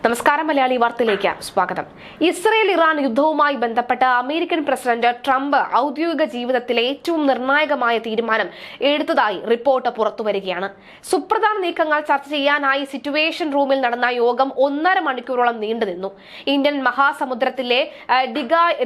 നമസ്കാരം, മലയാളി വാർത്തയിലേക്ക് സ്വാഗതം. ഇസ്രയേൽ ഇറാൻ യുദ്ധവുമായി ബന്ധപ്പെട്ട് അമേരിക്കൻ പ്രസിഡന്റ് ട്രംപ് ഔദ്യോഗിക ജീവിതത്തിലെ ഏറ്റവും നിർണായകമായ തീരുമാനം എടുത്തതായി റിപ്പോർട്ട് പുറത്തുവരികയാണ്. സുപ്രധാന നീക്കങ്ങൾ ചർച്ച ചെയ്യാനായി സിറ്റുവേഷൻ റൂമിൽ നടന്ന യോഗം 1.5 മണിക്കൂറോളം നീണ്ടുനിന്നു. ഇന്ത്യൻ മഹാസമുദ്രത്തിലെ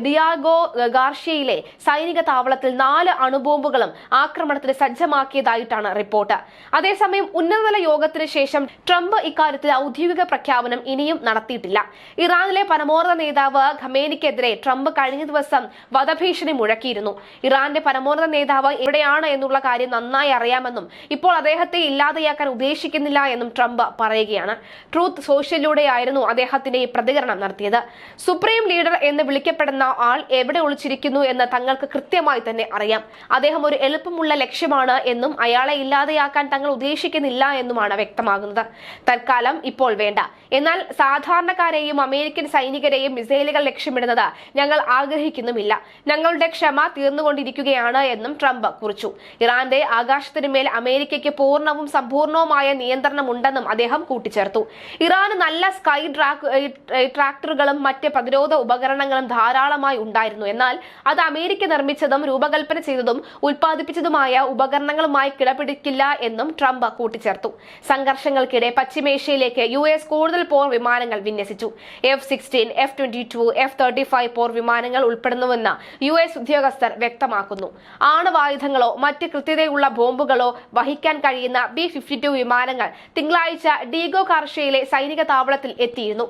ഡിയാഗോ ഗാർഷ്യയിലെ സൈനിക താവളത്തിൽ 4 അണുബോംബുകളും ആക്രമണത്തിന് സജ്ജമാക്കിയതായിട്ടാണ് റിപ്പോർട്ട്. അതേസമയം ഉന്നതതല യോഗത്തിന് ശേഷം ട്രംപ് ഇക്കാര്യത്തിൽ ഔദ്യോഗിക പ്രഖ്യാപനം ഇനിയും നടത്തിയിട്ടില്ല. ഇറാനിലെ പരമോന്നത നേതാവ് ഖമേനിക്കെതിരെ ട്രംപ് കഴിഞ്ഞ ദിവസം വധഭീഷണി മുഴക്കിയിരുന്നു. ഇറാന്റെ പരമോന്നത നേതാവ് എവിടെയാണ് എന്നുള്ള കാര്യം നന്നായി അറിയാമെന്നും ഇപ്പോൾ അദ്ദേഹത്തെ ഇല്ലാതെയാക്കാൻ ഉദ്ദേശിക്കുന്നില്ല എന്നും ട്രംപ് പറയുകയാണ്. ട്രൂത്ത് സോഷ്യലിലൂടെയായിരുന്നു അദ്ദേഹത്തിന്റെ ഈ പ്രതികരണം നടത്തിയത്. സുപ്രീം ലീഡർ എന്ന് വിളിക്കപ്പെടുന്ന ആൾ എവിടെ ഒളിച്ചിരിക്കുന്നു എന്ന് തങ്ങൾക്ക് കൃത്യമായി തന്നെ അറിയാം. അദ്ദേഹം ഒരു എളുപ്പമുള്ള ലക്ഷ്യമാണ് എന്നും അയാളെ ഇല്ലാതെയാക്കാൻ തങ്ങൾ ഉദ്ദേശിക്കുന്നില്ല എന്നുമാണ് വ്യക്തമാകുന്നത്. തൽക്കാലം ഇപ്പോൾ വേണ്ട, എന്നാൽ സാധാരണക്കാരെയും അമേരിക്കൻ സൈനികരെയും മിസൈലുകൾ ലക്ഷ്യമിടുന്നത് ഞങ്ങൾ ആഗ്രഹിക്കുന്നുമില്ല. ഞങ്ങളുടെ ക്ഷമ തീർന്നുകൊണ്ടിരിക്കുകയാണ് എന്നും ട്രംപ് കുറിച്ചു. ഇറാന്റെ ആകാശത്തിനുമേൽ അമേരിക്കയ്ക്ക് പൂർണ്ണവും സമ്പൂർണവുമായ നിയന്ത്രണമുണ്ടെന്നും അദ്ദേഹം കൂട്ടിച്ചേർത്തു. ഇറാന് നല്ല സ്കൈ ട്രാക്ടറുകളും മറ്റ് പ്രതിരോധ ഉപകരണങ്ങളും ധാരാളമായി ഉണ്ടായിരുന്നു. എന്നാൽ അത് അമേരിക്ക നിർമ്മിച്ചതും രൂപകൽപ്പന ചെയ്തതും ഉൽപ്പാദിപ്പിച്ചതുമായ ഉപകരണങ്ങളുമായി കിടപിടിക്കില്ല എന്നും ട്രംപ് കൂട്ടിച്ചേർത്തു. സംഘർഷങ്ങൾക്കിടെ പശ്ചിമേഷ്യയിലേക്ക് US കൂടുതൽ പോർ വിമാനങ്ങൾ വിന്യസിച്ചു. F-16, F-22, F-35 പോർ വിമാനങ്ങൾ ഉൾപ്പെടുന്നുവെന്ന് US ഉദ്യോഗസ്ഥർ വ്യക്തമാക്കുന്നു. ആണവായുധങ്ങളോ മറ്റ് കൃത്യതയുള്ള ബോംബുകളോ വഹിക്കാൻ കഴിയുന്ന B-52 വിമാനങ്ങൾ തിങ്കളാഴ്ച ഡിഗോ ഗാർഷ്യയിലെ സൈനിക താവളത്തിൽ എത്തിയിരുന്നു.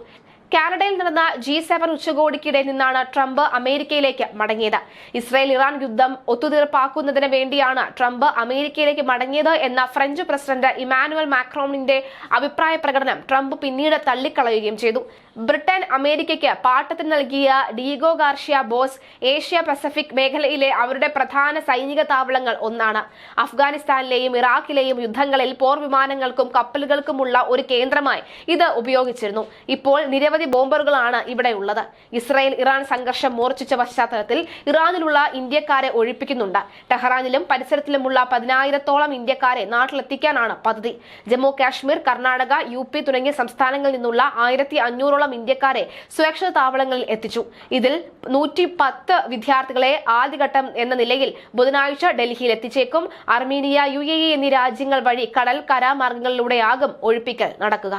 കാനഡയിൽ നടന്ന G7 ഉച്ചകോടിക്കിടെ നിന്നാണ് ട്രംപ് അമേരിക്കയിലേക്ക് മടങ്ങിയത്. ഇസ്രായേൽ ഇറാൻ യുദ്ധം ഒത്തുതീർപ്പാക്കുന്നതിന് വേണ്ടിയാണ് ട്രംപ് അമേരിക്കയിലേക്ക് മടങ്ങിയത് എന്ന ഫ്രഞ്ച് പ്രസിഡന്റ് ഇമാനുവൽ മാക്രോണിന്റെ അഭിപ്രായ പ്രകടനം ട്രംപ് പിന്നീട് തള്ളിക്കളയുകയും ചെയ്തു. ബ്രിട്ടൻ അമേരിക്കയ്ക്ക് പാട്ടത്തിന് നൽകിയ Diego Garcia boss Asia Pacific മേഖലയിലെ അവരുടെ പ്രധാന സൈനിക താവളങ്ങൾ ഒന്നാണ്. അഫ്ഗാനിസ്ഥാനിലെയും ഇറാഖിലെയും യുദ്ധങ്ങളിൽ പോർ വിമാനങ്ങൾക്കും കപ്പലുകൾക്കുമുള്ള ഒരു കേന്ദ്രമായി ഇത് ഉപയോഗിച്ചിരുന്നു. ഇപ്പോൾ നിരവധി ബോംബറുകളാണ് ഇവിടെ ഉള്ളത്. ഇസ്രായേൽ ഇറാൻ സംഘർഷം മൂർച്ഛിച്ച പശ്ചാത്തലത്തിൽ ഇറാനിലുള്ള ഇന്ത്യക്കാരെ ഒഴിപ്പിക്കുന്നുണ്ട്. ടെഹ്റാനിലും പരിസരത്തിലുമുള്ള 10,000-ഓളം ഇന്ത്യക്കാരെ നാട്ടിലെത്തിക്കാനാണ് പദ്ധതി. ജമ്മു കാശ്മീർ, കർണാടക, UP തുടങ്ങിയ സംസ്ഥാനങ്ങളിൽ നിന്നുള്ള 1,500-ഓളം ഇന്ത്യക്കാരെ സുരക്ഷിത താവളങ്ങളിൽ എത്തിച്ചു. ഇതിൽ 110 വിദ്യാർത്ഥികളെ ആദ്യഘട്ടം എന്ന നിലയിൽ ബുധനാഴ്ച ഡൽഹിയിൽ എത്തിച്ചേക്കും. അർമീനിയ, UAE എന്നീ രാജ്യങ്ങൾ വഴി കടൽ, കര മാർഗങ്ങളിലൂടെയാകും ഒഴിപ്പിക്കൽ നടക്കുക.